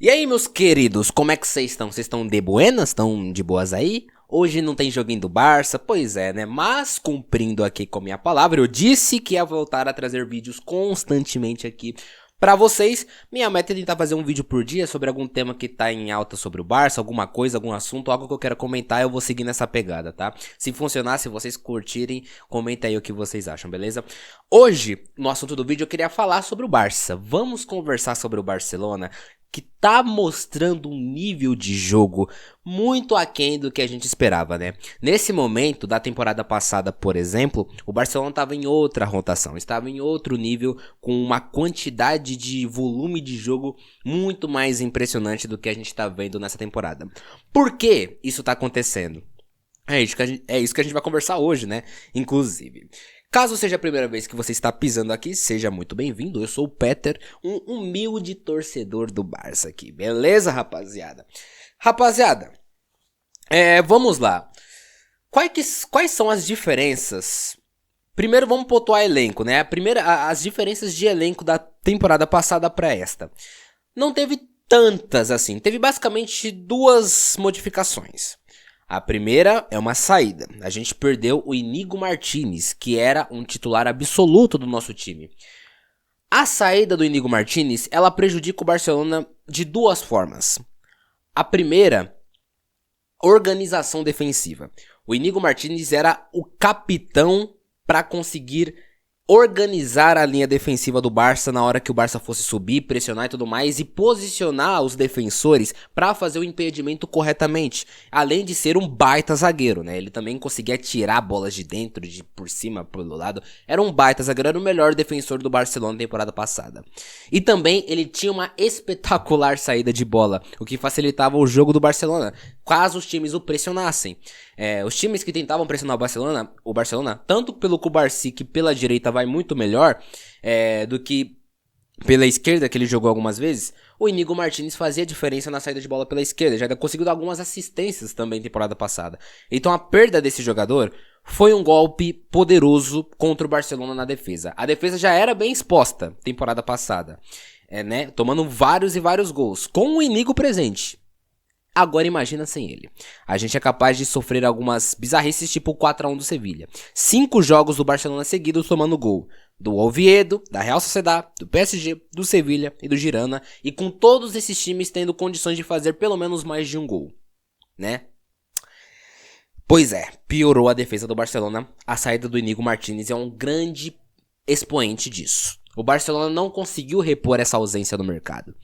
E aí, meus queridos, como é que vocês estão? Vocês estão de buenas? Estão de boas aí? Hoje não tem joguinho do Barça? Pois é, né? Mas, cumprindo aqui com a minha palavra, eu disse que ia voltar a trazer vídeos constantemente aqui pra vocês. Minha meta é tentar fazer um vídeo por dia sobre algum tema que tá em alta sobre o Barça, alguma coisa, algum assunto, algo que eu quero comentar, eu vou seguir nessa pegada, tá? Se funcionar, se vocês curtirem, comenta aí o que vocês acham, beleza? Hoje, no assunto do vídeo, eu queria falar sobre o Barça. Vamos conversar sobre o Barcelona, que tá mostrando um nível de jogo muito aquém do que a gente esperava, né? Nesse momento da temporada passada, por exemplo, o Barcelona estava em outra rotação, estava em outro nível, com uma quantidade de volume de jogo muito mais impressionante do que a gente está vendo nessa temporada. Por que isso tá acontecendo? É isso que a gente vai conversar hoje, né? Inclusive. Caso seja a primeira vez que você está pisando aqui, seja muito bem-vindo. Eu sou o Peter, um humilde torcedor do Barça aqui. Beleza, rapaziada? Rapaziada, vamos lá. Quais são as diferenças? Primeiro vamos pontuar elenco, né? As diferenças de elenco da temporada passada para esta. Não teve tantas assim. Teve basicamente duas modificações. A primeira é uma saída. A gente perdeu o Iñigo Martínez, que era um titular absoluto do nosso time. A saída do Iñigo Martínez, ela prejudica o Barcelona de duas formas. A primeira, organização defensiva. O Iñigo Martínez era o capitão para conseguir organizar a linha defensiva do Barça na hora que o Barça fosse subir, pressionar e tudo mais, e posicionar os defensores para fazer o impedimento corretamente, além de ser um baita zagueiro, né? Ele também conseguia tirar bolas de dentro, de por cima, pelo lado. Era um baita zagueiro, era o melhor defensor do Barcelona na temporada passada. E também ele tinha uma espetacular saída de bola, o que facilitava o jogo do Barcelona, caso os times o pressionassem. Os times que tentavam pressionar o Barcelona, tanto pelo Cubarsí, que pela direita vai muito melhor do que pela esquerda, que ele jogou algumas vezes, o Iñigo Martínez fazia diferença na saída de bola pela esquerda, já conseguiu dar algumas assistências também na temporada passada. Então a perda desse jogador foi um golpe poderoso contra o Barcelona na defesa. A defesa já era bem exposta temporada passada, né? Tomando vários e vários gols, com o Iñigo presente. Agora imagina sem ele. A gente é capaz de sofrer algumas bizarrices tipo o 4-1 do Sevilha. 5 jogos do Barcelona seguidos tomando gol. Do Oviedo, da Real Sociedad, do PSG, do Sevilha e do Girona. E com todos esses times tendo condições de fazer pelo menos mais de um gol, né? Pois é, piorou a defesa do Barcelona. A saída do Iñigo Martínez é um grande expoente disso. O Barcelona não conseguiu repor essa ausência no mercado.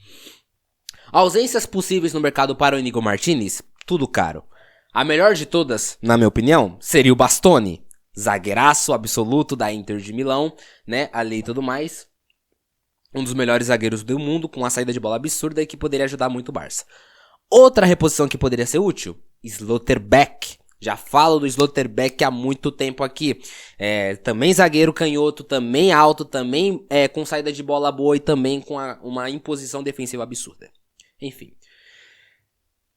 Ausências possíveis no mercado para o Iñigo Martínez, tudo caro. A melhor de todas, na minha opinião, seria o Bastoni. Zagueiraço absoluto da Inter de Milão, né, ali e tudo mais. Um dos melhores zagueiros do mundo, com uma saída de bola absurda e que poderia ajudar muito o Barça. Outra reposição que poderia ser útil, Schlotterbeck. Já falo do Schlotterbeck há muito tempo aqui. Também zagueiro canhoto, também alto, também com saída de bola boa e também com uma imposição defensiva absurda. Enfim.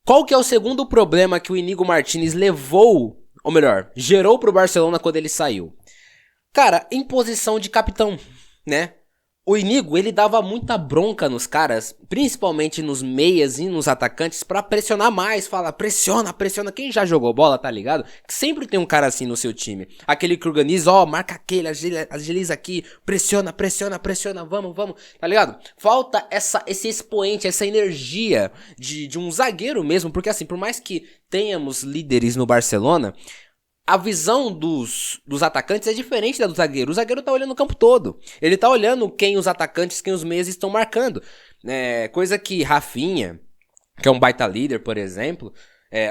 Qual que é o segundo problema que o Iñigo Martínez levou, ou melhor, gerou pro Barcelona quando ele saiu? Cara, imposição de capitão, né? O Iñigo, ele dava muita bronca nos caras, principalmente nos meias e nos atacantes, pra pressionar mais, fala, pressiona, pressiona. Quem já jogou bola, tá ligado? Que sempre tem um cara assim no seu time. Aquele que organiza, marca aquele, agiliza aqui, pressiona, pressiona, pressiona, vamos, tá ligado? Falta esse expoente, essa energia de um zagueiro mesmo, porque assim, por mais que tenhamos líderes no Barcelona, a visão dos atacantes é diferente da do zagueiro. O zagueiro tá olhando o campo todo. Ele tá olhando quem os atacantes, quem os meias estão marcando. Coisa que Rafinha, que é um baita líder, por exemplo,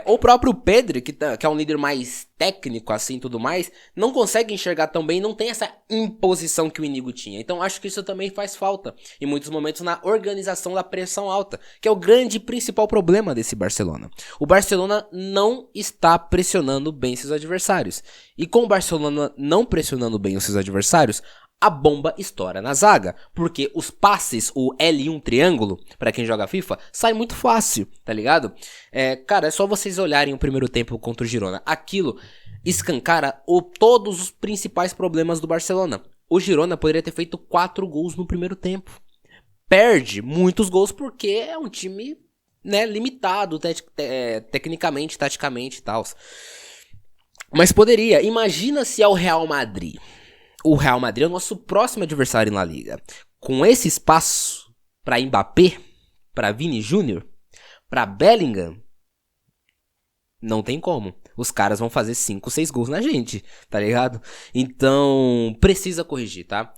ou o próprio Pedri, que é um líder mais técnico, assim, tudo mais, não consegue enxergar tão bem, não tem essa imposição que o Iñigo tinha. Então acho que isso também faz falta, em muitos momentos, na organização da pressão alta, que é o grande principal problema desse Barcelona. O Barcelona não está pressionando bem seus adversários. E com o Barcelona não pressionando bem os seus adversários, a bomba estoura na zaga, porque os passes, o L1 triângulo, pra quem joga FIFA, sai muito fácil, tá ligado? Cara, é só vocês olharem o primeiro tempo contra o Girona. Aquilo escancara todos os principais problemas do Barcelona. O Girona poderia ter feito 4 gols no primeiro tempo. perde muitos gols porque é um time, né, limitado tecnicamente, taticamente e tal. Mas poderia. Imagina se é o Real Madrid. O Real Madrid é o nosso próximo adversário na Liga. Com esse espaço para Mbappé, para Vini Júnior, para Bellingham, não tem como. Os caras vão fazer 5, 6 gols na gente, tá ligado? Então, precisa corrigir, tá?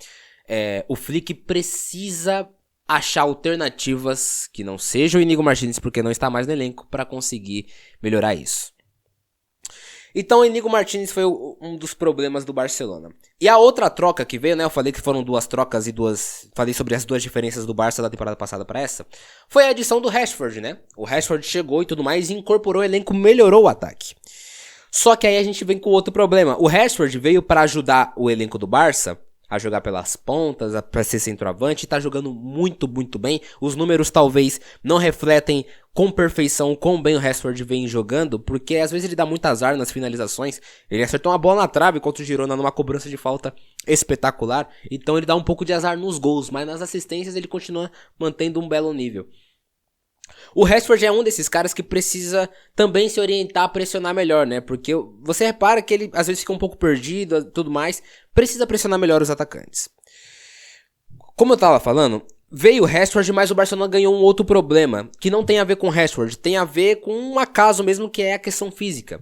O Flick precisa achar alternativas que não sejam o Íñigo Martínez, porque não está mais no elenco, para conseguir melhorar isso. Então o Íñigo Martínez foi um dos problemas do Barcelona. E a outra troca que veio, né, eu falei que foram 2 trocas e falei sobre as 2 diferenças do Barça da temporada passada para essa, foi a adição do Rashford, né? O Rashford chegou e tudo mais, e incorporou o elenco, melhorou o ataque. Só que aí a gente vem com outro problema. O Rashford veio para ajudar o elenco do Barça a jogar pelas pontas, para ser centroavante, e tá jogando muito, muito bem. Os números talvez não refletem com perfeição quão bem o Rashford vem jogando, porque às vezes ele dá muito azar nas finalizações. Ele acertou uma bola na trave contra o Girona numa cobrança de falta espetacular, então ele dá um pouco de azar nos gols, mas nas assistências ele continua mantendo um belo nível. O Rashford é um desses caras que precisa também se orientar a pressionar melhor, né? Porque você repara que ele às vezes fica um pouco perdido e tudo mais. Precisa pressionar melhor os atacantes. Como eu tava falando, veio o Rashford, mas o Barcelona ganhou um outro problema, que não tem a ver com o Rashford, tem a ver com um acaso mesmo, que é a questão física.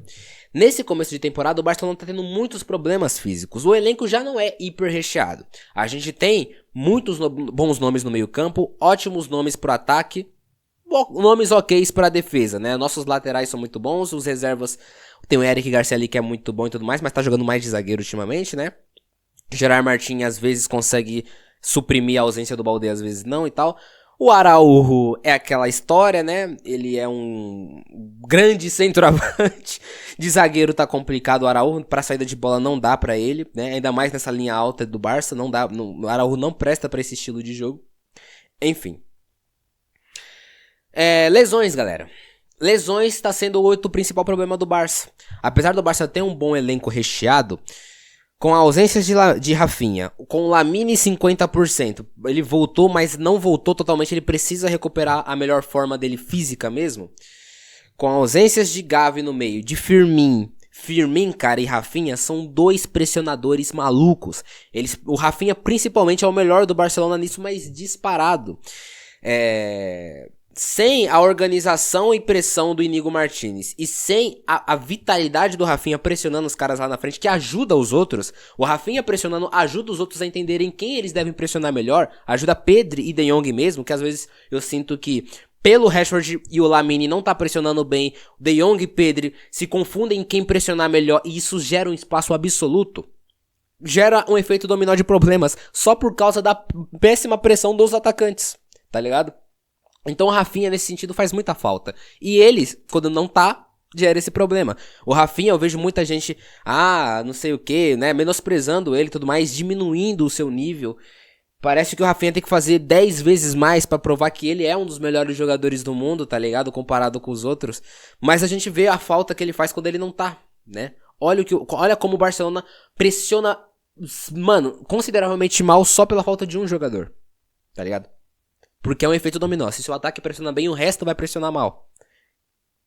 Nesse começo de temporada, o Barcelona tá tendo muitos problemas físicos. O elenco já não é hiper recheado. A gente tem muitos bons nomes no meio campo, ótimos nomes pro ataque, nomes ok pra defesa, né? Nossos laterais são muito bons, os reservas... Tem o Eric Garcia ali que é muito bom e tudo mais, mas tá jogando mais de zagueiro ultimamente, né? Gerard Martin às vezes consegue suprimir a ausência do Baldé, às vezes não e tal. O Araújo é aquela história, né? Ele é um grande centroavante. De zagueiro tá complicado. O Araújo, pra saída de bola, não dá pra ele, né? Ainda mais nessa linha alta do Barça, não dá. O Araújo não presta pra esse estilo de jogo. Enfim. Lesões, galera. Lesões está sendo o principal problema do Barça. Apesar do Barça ter um bom elenco recheado, com a ausência de Rafinha, com o Lamine 50%, ele voltou, mas não voltou totalmente, ele precisa recuperar a melhor forma dele física mesmo. Com ausências de Gavi no meio, de Firmino, cara, e Rafinha são 2 pressionadores malucos. O Rafinha principalmente é o melhor do Barcelona nisso, mas disparado. Sem a organização e pressão do Íñigo Martínez e sem a vitalidade do Rafinha pressionando os caras lá na frente, que ajuda os outros, o Rafinha pressionando ajuda os outros a entenderem quem eles devem pressionar melhor, ajuda Pedri e De Jong mesmo, que às vezes eu sinto que pelo Rashford e o Lamine não tá pressionando bem, De Jong e Pedri se confundem em quem pressionar melhor e isso gera um espaço absoluto. Gera um efeito dominó de problemas só por causa da péssima pressão dos atacantes, tá ligado? Então o Rafinha nesse sentido faz muita falta. E eles, quando não tá, gera esse problema. O Rafinha, eu vejo muita gente, não sei o que, né, menosprezando ele e tudo mais, diminuindo o seu nível. Parece que o Rafinha tem que fazer 10 vezes mais pra provar que ele é um dos melhores jogadores do mundo, tá ligado? Comparado com os outros. Mas a gente vê a falta que ele faz quando ele não tá, né? Olha como o Barcelona pressiona, mano, consideravelmente mal só pela falta de um jogador, tá ligado? Porque é um efeito dominó. Se seu ataque pressiona bem, o resto vai pressionar mal.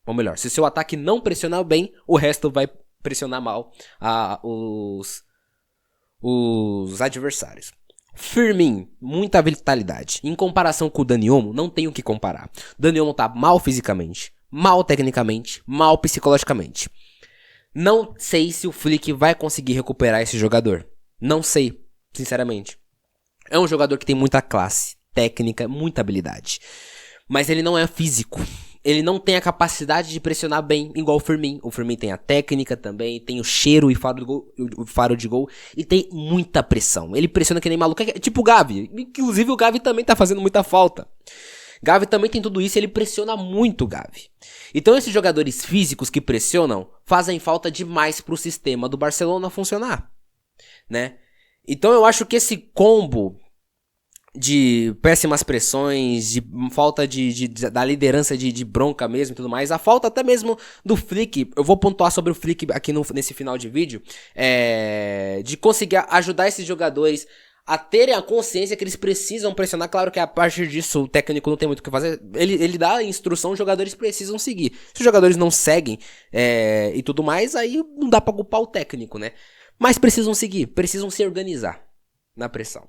Ou melhor, se seu ataque não pressionar bem, o resto vai pressionar mal os adversários. Firmino, muita vitalidade. Em comparação com o Dani Olmo, não tem o que comparar. Dani Olmo tá mal fisicamente, mal tecnicamente, mal psicologicamente. Não sei se o Flick vai conseguir recuperar esse jogador. Não sei, sinceramente. É um jogador que tem muita classe, técnica, muita habilidade. Mas ele não é físico. Ele não tem a capacidade de pressionar bem, igual o Firmino. O Firmino tem a técnica também, tem o cheiro e faro de gol, e tem muita pressão. Ele pressiona que nem maluco, tipo o Gavi. Inclusive o Gavi também tá fazendo muita falta. Gavi também tem tudo isso e ele pressiona muito o Gavi. Então esses jogadores físicos que pressionam fazem falta demais pro sistema do Barcelona funcionar, né? Então eu acho que esse combo de péssimas pressões, de falta da liderança de bronca mesmo e tudo mais, a falta até mesmo do Flick, eu vou pontuar sobre o Flick aqui nesse final de vídeo, de conseguir ajudar esses jogadores a terem a consciência que eles precisam pressionar. Claro que a partir disso o técnico não tem muito o que fazer. Ele dá a instrução, os jogadores precisam seguir. Se os jogadores não seguem e tudo mais, aí não dá pra culpar o técnico, né? Mas precisam seguir, precisam se organizar na pressão.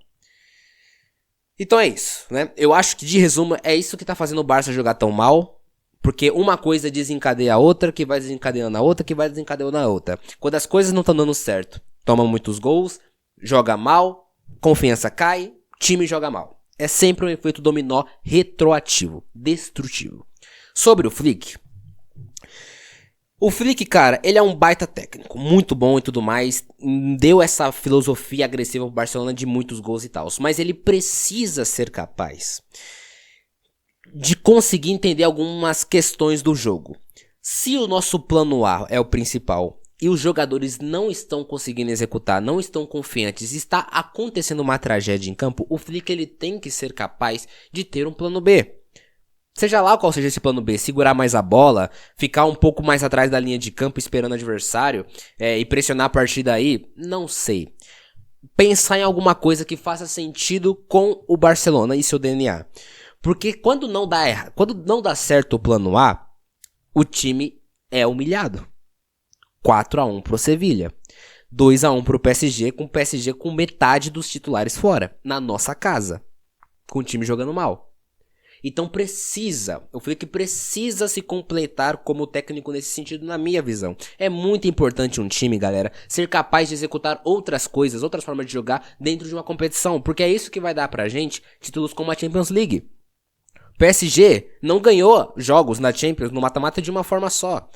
Então é isso, né? Eu acho que, de resumo, é isso que tá fazendo o Barça jogar tão mal. Porque uma coisa desencadeia a outra, que vai desencadeando a outra, que vai desencadeando a outra. Quando as coisas não estão dando certo, toma muitos gols, joga mal, confiança cai, time joga mal. É sempre um efeito dominó retroativo, destrutivo. Sobre o Flick. O Flick, cara, ele é um baita técnico, muito bom e tudo mais. Deu essa filosofia agressiva pro Barcelona de muitos gols e tal. Mas ele precisa ser capaz de conseguir entender algumas questões do jogo. Se o nosso plano A é o principal e os jogadores não estão conseguindo executar, não estão confiantes, está acontecendo uma tragédia em campo, o Flick ele tem que ser capaz de ter um plano B. Seja lá qual seja esse plano B, segurar mais a bola, ficar um pouco mais atrás da linha de campo esperando o adversário e pressionar a partir daí, não sei. Pensar em alguma coisa que faça sentido com o Barcelona e seu DNA. Porque quando não dá certo o plano A, o time é humilhado. 4-1 pro Sevilha. 2-1 pro PSG, com o PSG com metade dos titulares fora, na nossa casa. Com o time jogando mal. Então o Flick precisa se completar como técnico nesse sentido, na minha visão. É muito importante um time, galera, ser capaz de executar outras coisas, outras formas de jogar dentro de uma competição. Porque é isso que vai dar pra gente títulos como a Champions League. O PSG não ganhou jogos na Champions no mata-mata de uma forma só.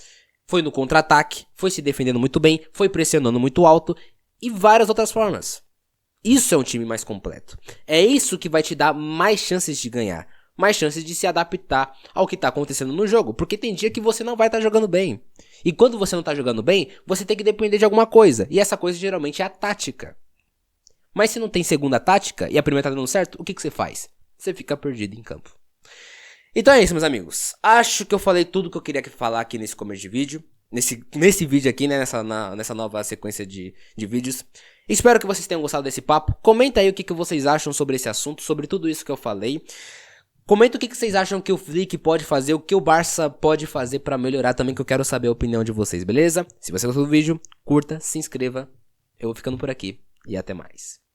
Foi no contra-ataque, foi se defendendo muito bem, foi pressionando muito alto e várias outras formas. Isso é um time mais completo. É isso que vai te dar mais chances de ganhar. Mais chances de se adaptar ao que está acontecendo no jogo. Porque tem dia que você não vai estar jogando bem. E quando você não está jogando bem, você tem que depender de alguma coisa. E essa coisa geralmente é a tática. Mas se não tem segunda tática e a primeira está dando certo, o que você faz? Você fica perdido em campo. Então é isso, meus amigos. Acho que eu falei tudo que eu queria falar aqui nesse começo de vídeo. Nesse vídeo aqui, né? Nessa nova sequência de vídeos. Espero que vocês tenham gostado desse papo. Comenta aí o que vocês acham sobre esse assunto, sobre tudo isso que eu falei. Comenta o que vocês acham que o Flick pode fazer, o que o Barça pode fazer pra melhorar também, que eu quero saber a opinião de vocês, beleza? Se você gostou do vídeo, curta, se inscreva. Eu vou ficando por aqui e até mais.